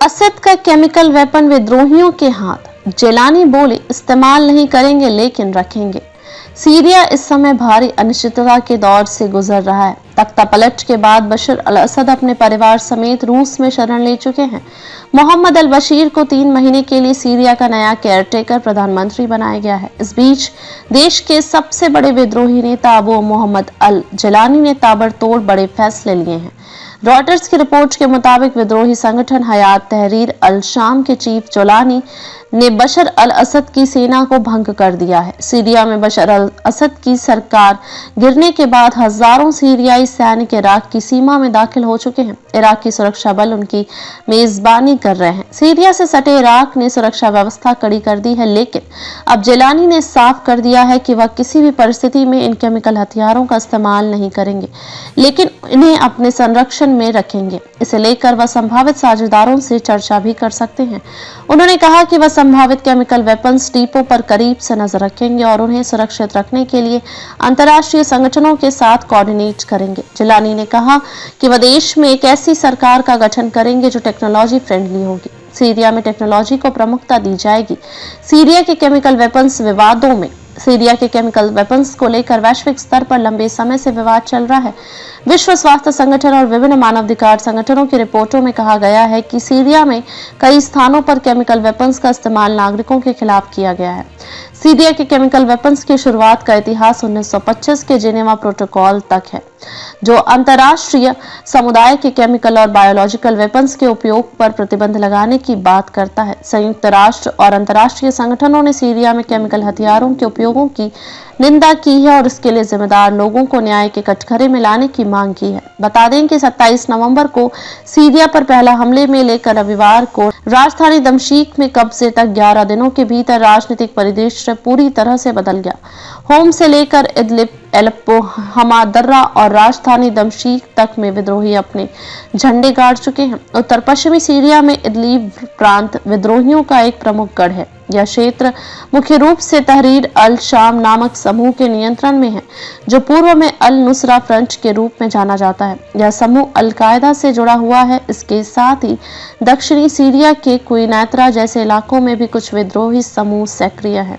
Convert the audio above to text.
असद का chemical weapon विद्रोहियों के हाथ। जेलानी बोले इस्तेमाल नहीं करेंगे लेकिन रखेंगे। सीरिया इस समय भारी अनिश्चितता के दौर से गुजर रहा है। तख्ता पलट के बाद बशर अल असद अपने परिवार समेत रूस में शरण ले चुके हैं। मोहम्मद अल बशीर को 3 महीने के लिए सीरिया का नया केयरटेकर प्रधानमंत्री बनाया गया है। इस बीच देश के सबसे बड़े विद्रोही नेता अबू मोहम्मद अल जेलानी ने ताबड़तोड़ बड़े फैसले लिए हैं। रॉयटर्स की रिपोर्ट के मुताबिक विद्रोही संगठन हयात तहरीर अल शाम के चीफ जोलानी ने बशर अल असद की सेना को भंग कर दिया है। सीरिया में बशर अल असद की सरकार गिरने के बाद हजारों सीरियाई सैनिक इराक की सीमा में दाखिल हो चुके हैं। इराक की सुरक्षा बल उनकी मेजबानी कर रहे हैं। सीरिया से सटे इराक ने सुरक्षा व्यवस्था कड़ी कर दी है, लेकिन अब जेलानी ने साफ कर दिया है कि वह किसी भी परिस्थिति में इन केमिकल हथियारों का इस्तेमाल नहीं करेंगे, लेकिन इन्हें अपने संरक्षण में रखेंगे। इसे लेकर वह संभावित साझेदारों से चर्चा भी कर सकते हैं। उन्होंने कहा कि वह संभावित केमिकल वेपन्स डिपो पर करीब से नजर रखेंगे और उन्हें सुरक्षित रखने के लिए अंतर्राष्ट्रीय संगठनों के साथ कोऑर्डिनेट करेंगे। जिलानी ने कहा कि वह देश में एक ऐसी सरकार का गठन करेंगे जो टेक्नोलॉजी फ्रेंडली होगी। सीरिया में टेक्नोलॉजी को प्रमुखता दी जाएगी। सीरिया के केमिकल वेपन्स विवादों में सीरिया के केमिकल वेपन्स को लेकर वैश्विक स्तर पर लंबे समय से विवाद चल रहा है। विश्व स्वास्थ्य संगठन और विभिन्न मानवाधिकार संगठनों की रिपोर्टों में कहा गया है कि सीरिया में कई स्थानों पर केमिकल वेपन्स का इस्तेमाल नागरिकों के खिलाफ किया गया है। सीरिया के केमिकल वेपन्स की शुरुआत का इतिहास 1925 के जेनेवा प्रोटोकॉल तक है, जो अंतर्राष्ट्रीय समुदाय के केमिकल और बायोलॉजिकल वेपन्स के उपयोग पर प्रतिबंध लगाने की बात करता है। संयुक्त राष्ट्र और अंतर्राष्ट्रीय संगठनों ने सीरिया में केमिकल हथियारों के उपयोगों की निंदा की है और इसके लिए जिम्मेदार लोगों को न्याय के कटघरे में लाने की मांग की है। बता दें कि 27 नवंबर को सीरिया पर पहला हमले में लेकर रविवार को राजधानी दमिश्क में कब्जे तक 11 दिनों के भीतर राजनीतिक परिदृश्य पूरी तरह से बदल गया। होम से लेकर इदलिब, एलेप्पो, हमा दर्रा और राजधानी दमिश्क तक में विद्रोही अपने झंडे गाड़ चुके हैं। उत्तर पश्चिमी सीरिया में इदलिब प्रांत विद्रोहियों का एक प्रमुख गढ़ है। यह क्षेत्र मुख्य रूप से तहरीर अल शाम नामक समूह के नियंत्रण में है, जो पूर्व में अल नुसरा फ्रंट के रूप में जाना जाता है। यह समूह अल कायदा से जुड़ा हुआ है। इसके साथ ही दक्षिणी सीरिया के क्वीनैत्रा जैसे इलाकों में भी कुछ विद्रोही समूह सक्रिय है।